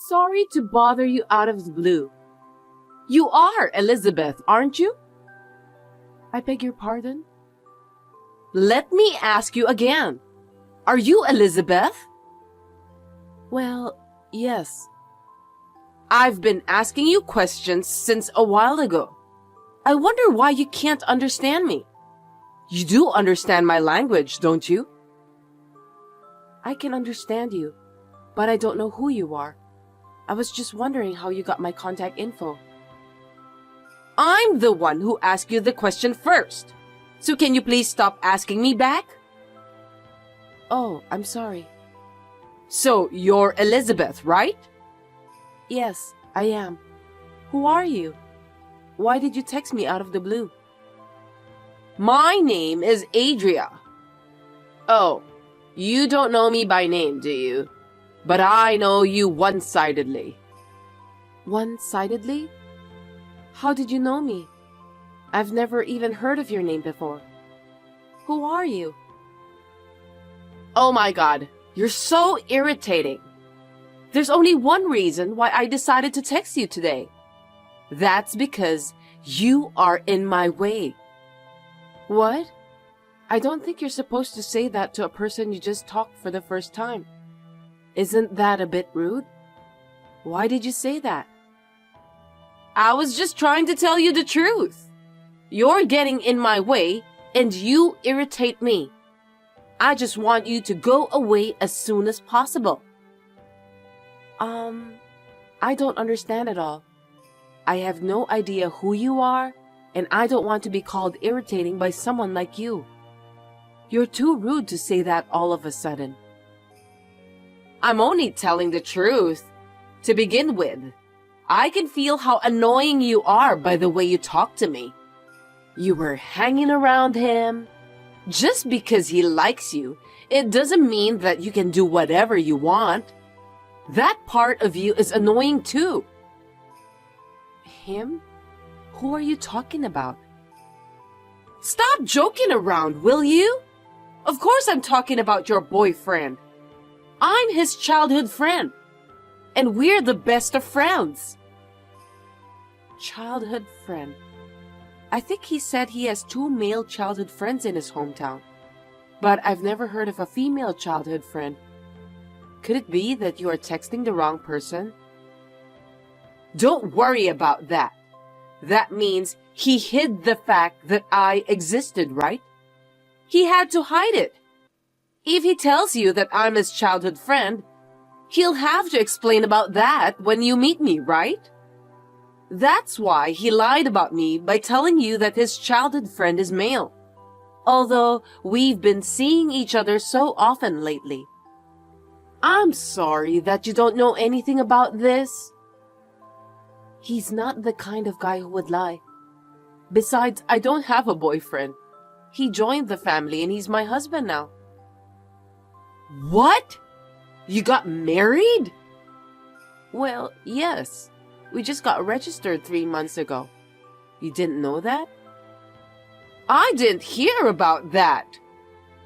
Sorry to bother you out of the blue. You are Elizabeth, aren't you? I beg your pardon? Let me ask you again. Are you Elizabeth? Well, yes. I've been asking you questions since a while ago. I wonder why you can't understand me. You do understand my language, don't you? I can understand you, but I don't know who you are. I was just wondering how you got my contact info. I'm the one who asked you the question first. So can you please stop asking me back? Oh, I'm sorry. So you're Elizabeth, right? Yes, I am. Who are you? Why did you text me out of the blue? My name is Adria. Oh, you don't know me by name, do you? But I know you one-sidedly. One-sidedly? How did you know me? I've never even heard of your name before. Who are you? Oh my God, you're so irritating. There's only one reason why I decided to text you today. That's because you are in my way. What? I don't think you're supposed to say that to a person you just talked for the first time. Isn't that a bit rude? Why did you say that? I was just trying to tell you the truth. You're getting in my way and you irritate me. I just want you to go away as soon as possible. I don't understand at all. I have no idea who you are, and I don't want to be called irritating by someone like you. You're too rude to say that all of a sudden. I'm only telling the truth. To begin with, I can feel how annoying you are by the way you talk to me. You were hanging around him. Just because he likes you, it doesn't mean that you can do whatever you want. That part of you is annoying too. Him? Who are you talking about? Stop joking around, will you? Of course I'm talking about your boyfriend. I'm his childhood friend. And we're the best of friends. Childhood friend. I think he said he has 2 male childhood friends in his hometown. But I've never heard of a female childhood friend. Could it be that you are texting the wrong person? Don't worry about that. That means he hid the fact that I existed, right? He had to hide it. If he tells you that I'm his childhood friend, he'll have to explain about that when you meet me, right? That's why he lied about me by telling you that his childhood friend is male. Although we've been seeing each other so often lately. I'm sorry that you don't know anything about this. He's not the kind of guy who would lie. Besides, I don't have a boyfriend. He joined the family and he's my husband now. What? You got married? Well, yes. We just got registered 3 months ago. You didn't know that? I didn't hear about that.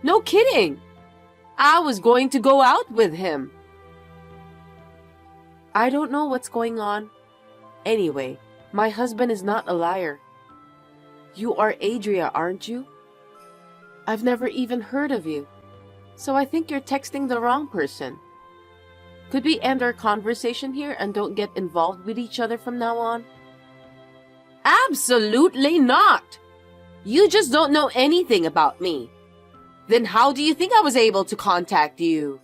No kidding. I was going to go out with him. I don't know what's going on. Anyway, my husband is not a liar. You are Adria, aren't you? I've never even heard of you. So I think you're texting the wrong person. Could we end our conversation here and don't get involved with each other from now on? Absolutely not! You just don't know anything about me. Then how do you think I was able to contact you?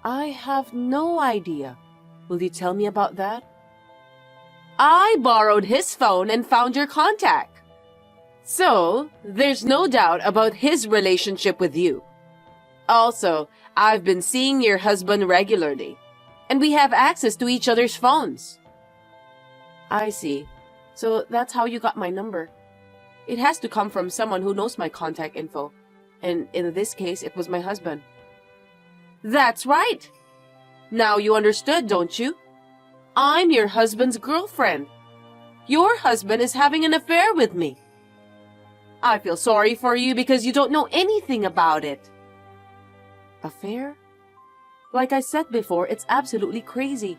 I have no idea. Will you tell me about that? I borrowed his phone and found your contact. So, there's no doubt about his relationship with you. Also, I've been seeing your husband regularly, and we have access to each other's phones. I see. So that's how you got my number. It has to come from someone who knows my contact info. And in this case, it was my husband. That's right. Now you understood, don't you? I'm your husband's girlfriend. Your husband is having an affair with me. I feel sorry for you because you don't know anything about it. Affair? Like I said before, it's absolutely crazy.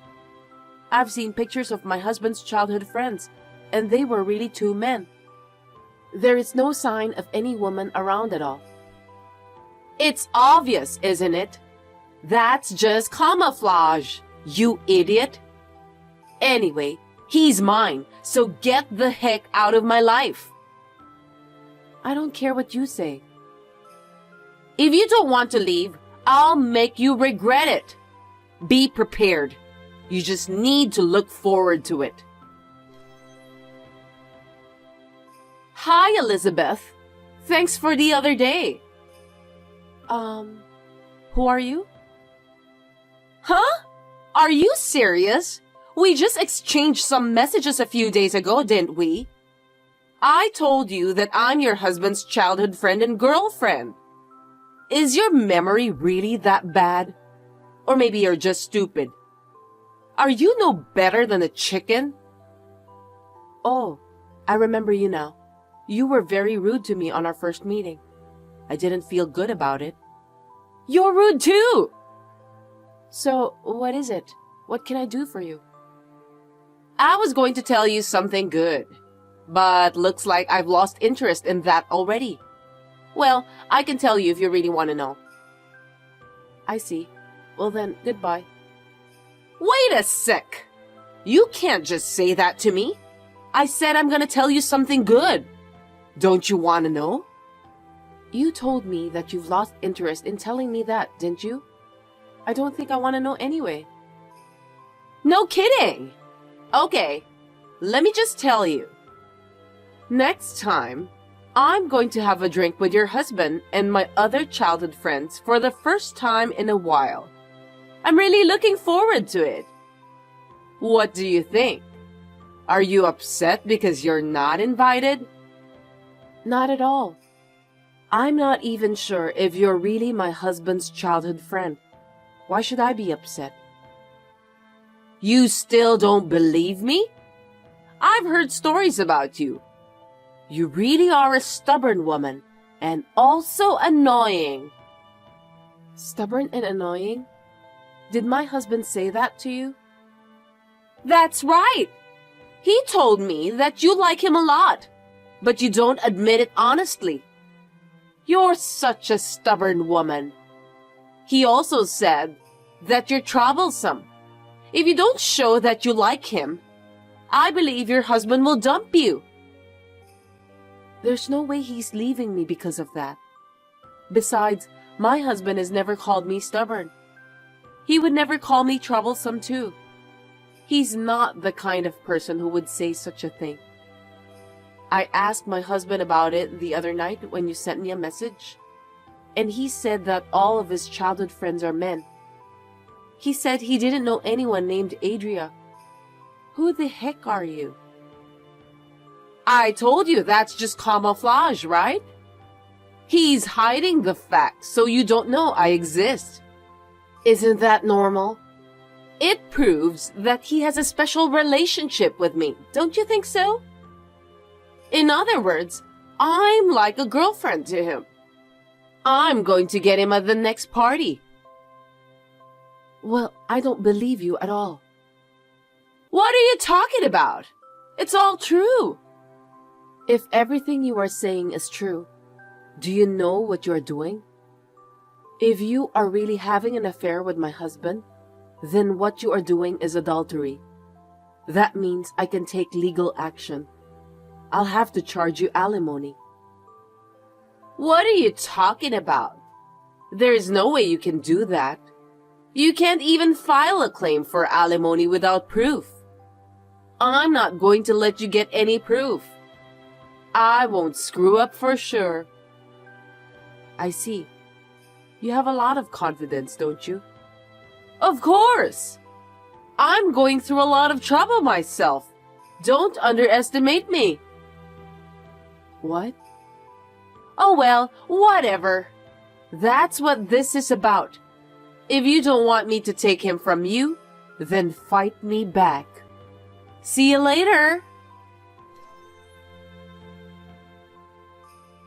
I've seen pictures of my husband's childhood friends, and they were really two men. There is no sign of any woman around at all. It's obvious, isn't it? That's just camouflage, you idiot. Anyway, he's mine, so get the heck out of my life. I don't care what you say. If you don't want to leave, I'll make you regret it. Be prepared. You just need to look forward to it. Hi, Elizabeth. Thanks for the other day. Who are you? Huh? Are you serious? We just exchanged some messages a few days ago, didn't we? I told you that I'm your husband's childhood friend and girlfriend. Is your memory really that bad? Or maybe you're just stupid. Are you no better than a chicken? Oh, I remember you now. You were very rude to me on our first meeting. I didn't feel good about it. You're rude too! So, what is it? What can I do for you? I was going to tell you something good, but looks like I've lost interest in that already. Well, I can tell you if you really want to know. I see. Well then, goodbye. Wait a sec! You can't just say that to me. I said I'm gonna tell you something good. Don't you want to know? You told me that you've lost interest in telling me that, didn't you? I don't think I want to know anyway. No kidding! Okay, let me just tell you. Next time, I'm going to have a drink with your husband and my other childhood friends for the first time in a while. I'm really looking forward to it. What do you think? Are you upset because you're not invited? Not at all. I'm not even sure if you're really my husband's childhood friend. Why should I be upset? You still don't believe me? I've heard stories about you. You really are a stubborn woman, and also annoying. Stubborn and annoying? Did my husband say that to you? That's right! He told me that you like him a lot, but you don't admit it honestly. You're such a stubborn woman. He also said that you're troublesome. If you don't show that you like him, I believe your husband will dump you. There's no way he's leaving me because of that. Besides, my husband has never called me stubborn. He would never call me troublesome too. He's not the kind of person who would say such a thing. I asked my husband about it the other night when you sent me a message, and he said that all of his childhood friends are men. He said he didn't know anyone named Adria. Who the heck are you? I told you that's just camouflage, right? He's hiding the fact so you don't know I exist. Isn't that normal? It proves that he has a special relationship with me, don't you think so? In other words, I'm like a girlfriend to him. I'm going to get him at the next party. Well, I don't believe you at all. What are you talking about? It's all true. If everything you are saying is true, do you know what you are doing? If you are really having an affair with my husband, then what you are doing is adultery. That means I can take legal action. I'll have to charge you alimony. What are you talking about? There's no way you can do that. You can't even file a claim for alimony without proof. I'm not going to let you get any proof. I won't screw up for sure. I see. You have a lot of confidence, don't you? Of course! I'm going through a lot of trouble myself. Don't underestimate me. What? Oh well, whatever. That's what this is about. If you don't want me to take him from you, then fight me back. See you later.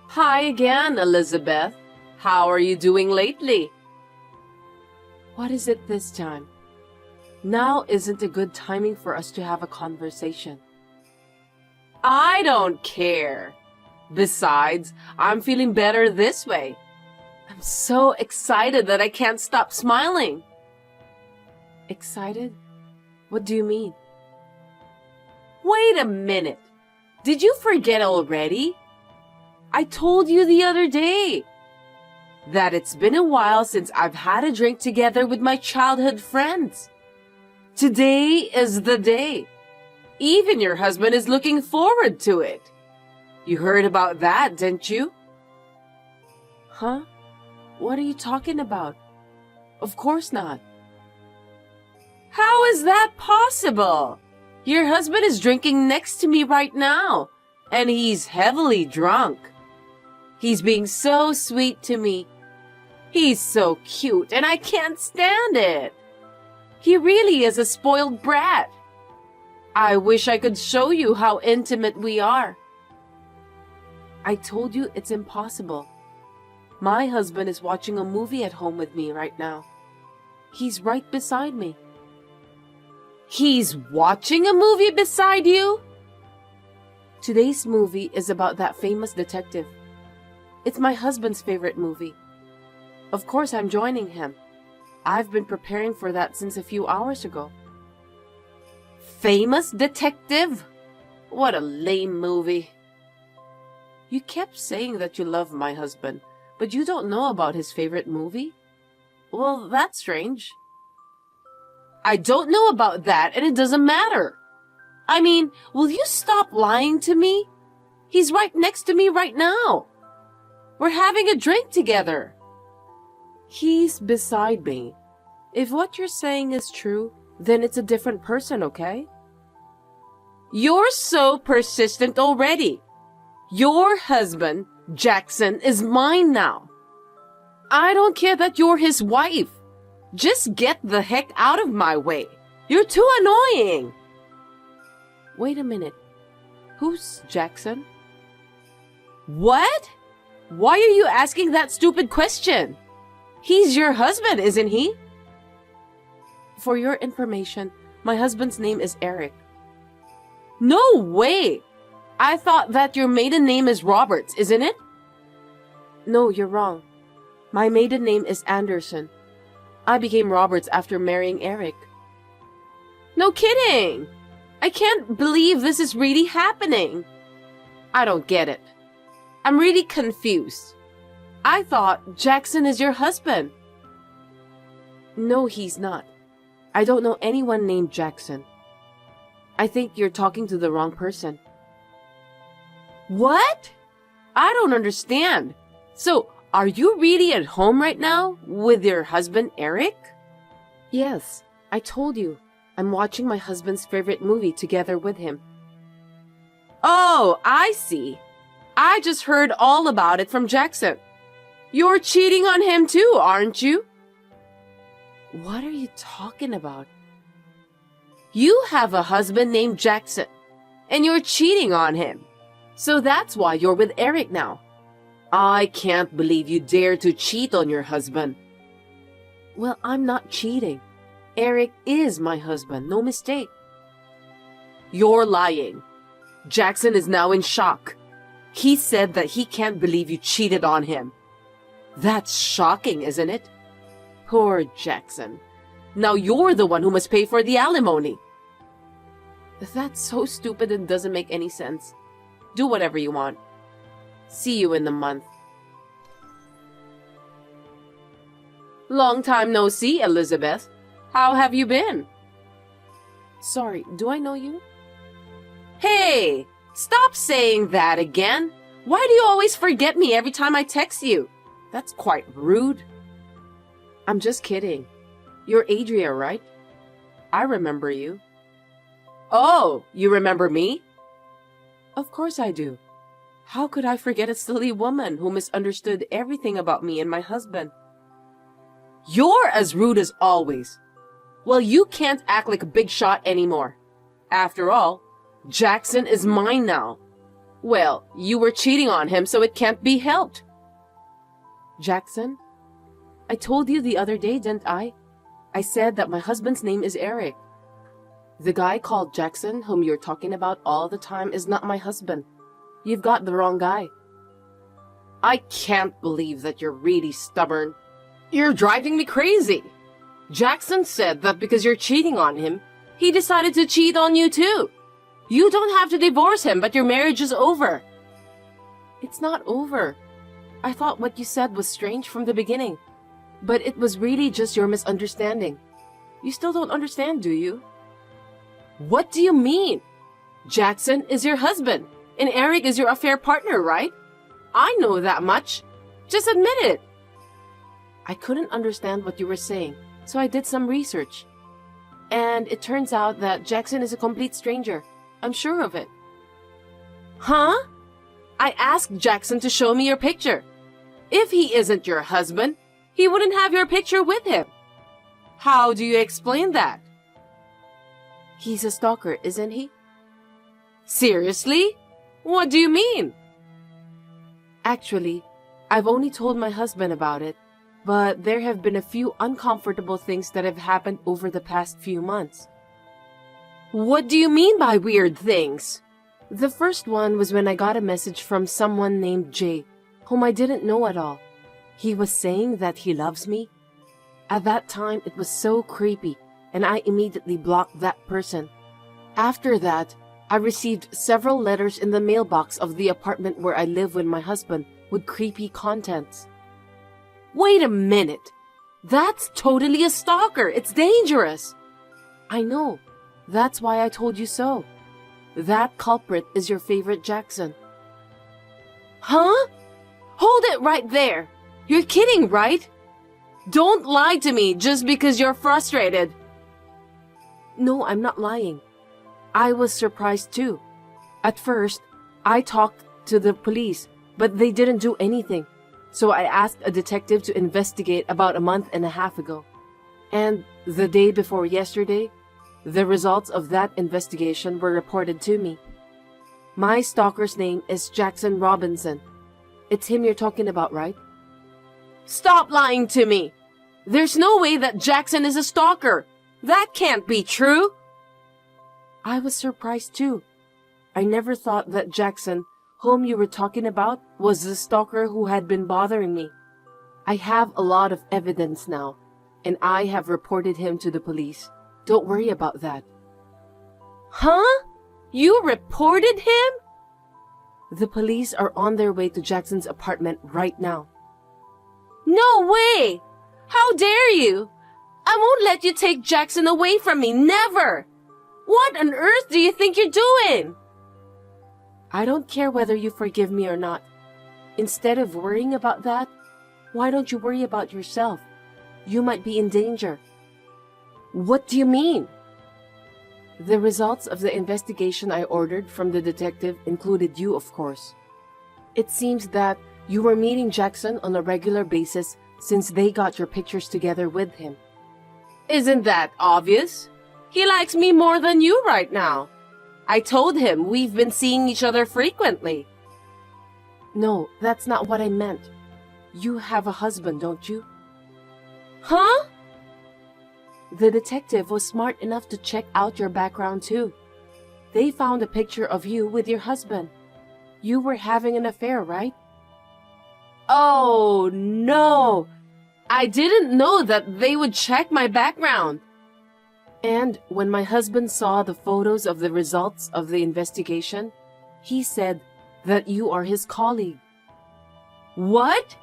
Hi again, Elizabeth. How are you doing lately? What is it this time? Now isn't a good timing for us to have a conversation. I don't care. Besides, I'm feeling better this way. I'm so excited that I can't stop smiling. Excited? What do you mean? Wait a minute. Did you forget already? I told you the other day that it's been a while since I've had a drink together with my childhood friends. Today is the day. Even your husband is looking forward to it. You heard about that, didn't you? Huh? What are you talking about? Of course not. How is that possible? Your husband is drinking next to me right now, and he's heavily drunk. He's being so sweet to me. He's so cute, and I can't stand it. He really is a spoiled brat. I wish I could show you how intimate we are. I told you it's impossible. My husband is watching a movie at home with me right now. He's right beside me. He's watching a movie beside you? Today's movie is about that famous detective. It's my husband's favorite movie. Of course, I'm joining him. I've been preparing for that since a few hours ago. Famous detective? What a lame movie. You kept saying that you love my husband, but you don't know about his favorite movie? Well, that's strange. I don't know about that, and it doesn't matter. I mean, will you stop lying to me? He's right next to me right now. We're having a drink together. He's beside me. If what you're saying is true, then it's a different person, okay? You're so persistent already. Your husband, Jackson, is mine now. I don't care that you're his wife. Just get the heck out of my way. You're too annoying. Wait a minute. Who's Jackson? What? Why are you asking that stupid question? He's your husband, isn't he? For your information, my husband's name is Eric. No way! I thought that your maiden name is Roberts, isn't it? No, you're wrong. My maiden name is Anderson. I became Roberts after marrying Eric. No kidding! I can't believe this is really happening. I don't get it. I'm really confused. I thought Jackson is your husband. No, he's not. I don't know anyone named Jackson. I think you're talking to the wrong person. What? I don't understand. So, are you really at home right now with your husband, Eric? Yes, I told you. I'm watching my husband's favorite movie together with him. Oh, I see. I just heard all about it from Jackson. You're cheating on him too, aren't you? What are you talking about? You have a husband named Jackson, and you're cheating on him. So that's why you're with Eric now. I can't believe you dare to cheat on your husband. Well, I'm not cheating. Eric is my husband, no mistake. You're lying. Jackson is now in shock. He said that he can't believe you cheated on him. That's shocking, isn't it? Poor Jackson. Now you're the one who must pay for the alimony. That's so stupid and doesn't make any sense. Do whatever you want. See you in the month. Long time no see, Elizabeth. How have you been? Sorry, do I know you? Hey, stop saying that again. Why do you always forget me every time I text you? That's quite rude. I'm just kidding. You're Adria, right? I remember you. Oh, you remember me? Of course I do. How could I forget a silly woman who misunderstood everything about me and my husband? You're as rude as always. Well, you can't act like a big shot anymore. After all, Jackson is mine now. Well, you were cheating on him, so it can't be helped. Jackson? I told you the other day, didn't I? I said that my husband's name is Eric. The guy called Jackson, whom you're talking about all the time, is not my husband. You've got the wrong guy. I can't believe that you're really stubborn. You're driving me crazy. Jackson said that because you're cheating on him, he decided to cheat on you too. You don't have to divorce him, but your marriage is over. It's not over. I thought what you said was strange from the beginning, but it was really just your misunderstanding. You still don't understand, do you? What do you mean? Jackson is your husband, and Eric is your affair partner, right? I know that much. Just admit it. I couldn't understand what you were saying, so I did some research. And it turns out that Jackson is a complete stranger. I'm sure of it. Huh? I asked Jackson to show me your picture. If he isn't your husband, he wouldn't have your picture with him. How do you explain that? He's a stalker, isn't he? Seriously? What do you mean? Actually, I've only told my husband about it, but there have been a few uncomfortable things that have happened over the past few months. What do you mean by weird things? The first one was when I got a message from someone named Jay, whom I didn't know at all. He was saying that he loves me. At that time, it was so creepy, and I immediately blocked that person. After that, I received several letters in the mailbox of the apartment where I live with my husband with creepy contents. Wait a minute! That's totally a stalker! It's dangerous! I know. That's why I told you so. That culprit is your favorite Jackson. Huh? Hold it right there! You're kidding, right? Don't lie to me just because you're frustrated. No, I'm not lying. I was surprised too. At first, I talked to the police, but they didn't do anything. So I asked a detective to investigate about a month and a half ago. And the day before yesterday, the results of that investigation were reported to me. My stalker's name is Jackson Robinson. It's him you're talking about, right? Stop lying to me! There's no way that Jackson is a stalker! That can't be true! I was surprised too. I never thought that Jackson, whom you were talking about, was the stalker who had been bothering me. I have a lot of evidence now, and I have reported him to the police. Don't worry about that. Huh? You reported him? The police are on their way to Jackson's apartment right now. No way! How dare you! I won't let you take Jackson away from me, never! What on earth do you think you're doing? I don't care whether you forgive me or not. Instead of worrying about that, why don't you worry about yourself? You might be in danger. What do you mean? The results of the investigation I ordered from the detective included you, of course. It seems that you were meeting Jackson on a regular basis since they got your pictures together with him. Isn't that obvious? He likes me more than you right now. I told him we've been seeing each other frequently. No, that's not what I meant. You have a husband, don't you? Huh? The detective was smart enough to check out your background too. They found a picture of you with your husband. You were having an affair, right? Oh, no! I didn't know that they would check my background. And when my husband saw the photos of the results of the investigation, he said that you are his colleague. What?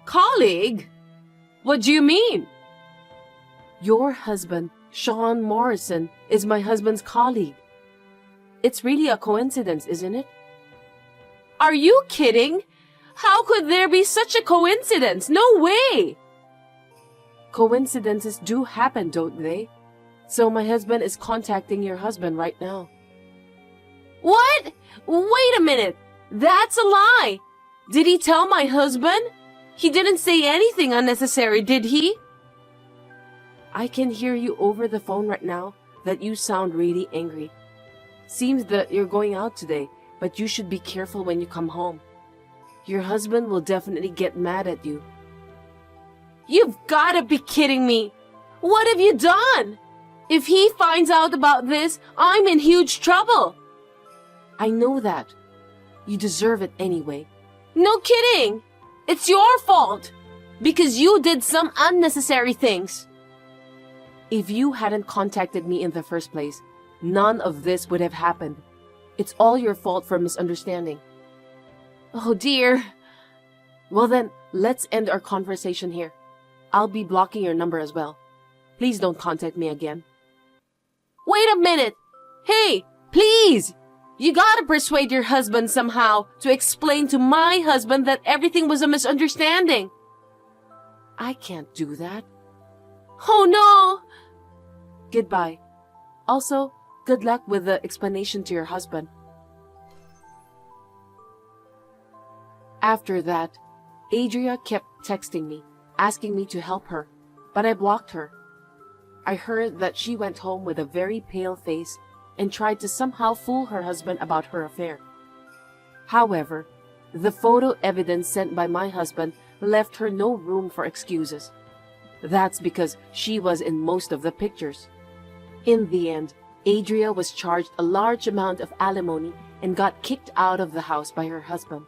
Colleague? What do you mean? Your husband, Sean Morrison, is my husband's colleague. It's really a coincidence, isn't it? Are you kidding? How could there be such a coincidence? No way! Coincidences do happen, don't they? So my husband is contacting your husband right now. What? Wait a minute! That's a lie! Did he tell my husband? He didn't say anything unnecessary, did he? I can hear you over the phone right now that you sound really angry. Seems that you're going out today, but you should be careful when you come home. Your husband will definitely get mad at you. You've gotta be kidding me! What have you done? If he finds out about this, I'm in huge trouble. I know that. You deserve it anyway. No kidding! It's your fault! Because you did some unnecessary things. If you hadn't contacted me in the first place, none of this would have happened. It's all your fault for misunderstanding. Oh dear. Well then, let's end our conversation here. I'll be blocking your number as well. Please don't contact me again. Wait a minute! Hey, please! You gotta persuade your husband somehow to explain to my husband that everything was a misunderstanding. I can't do that. Oh no! Goodbye. Also, good luck with the explanation to your husband. After that, Adria kept texting me, asking me to help her, but I blocked her. I heard that she went home with a very pale face and tried to somehow fool her husband about her affair. However, the photo evidence sent by my husband left her no room for excuses. That's because she was in most of the pictures. In the end, Adria was charged a large amount of alimony and got kicked out of the house by her husband.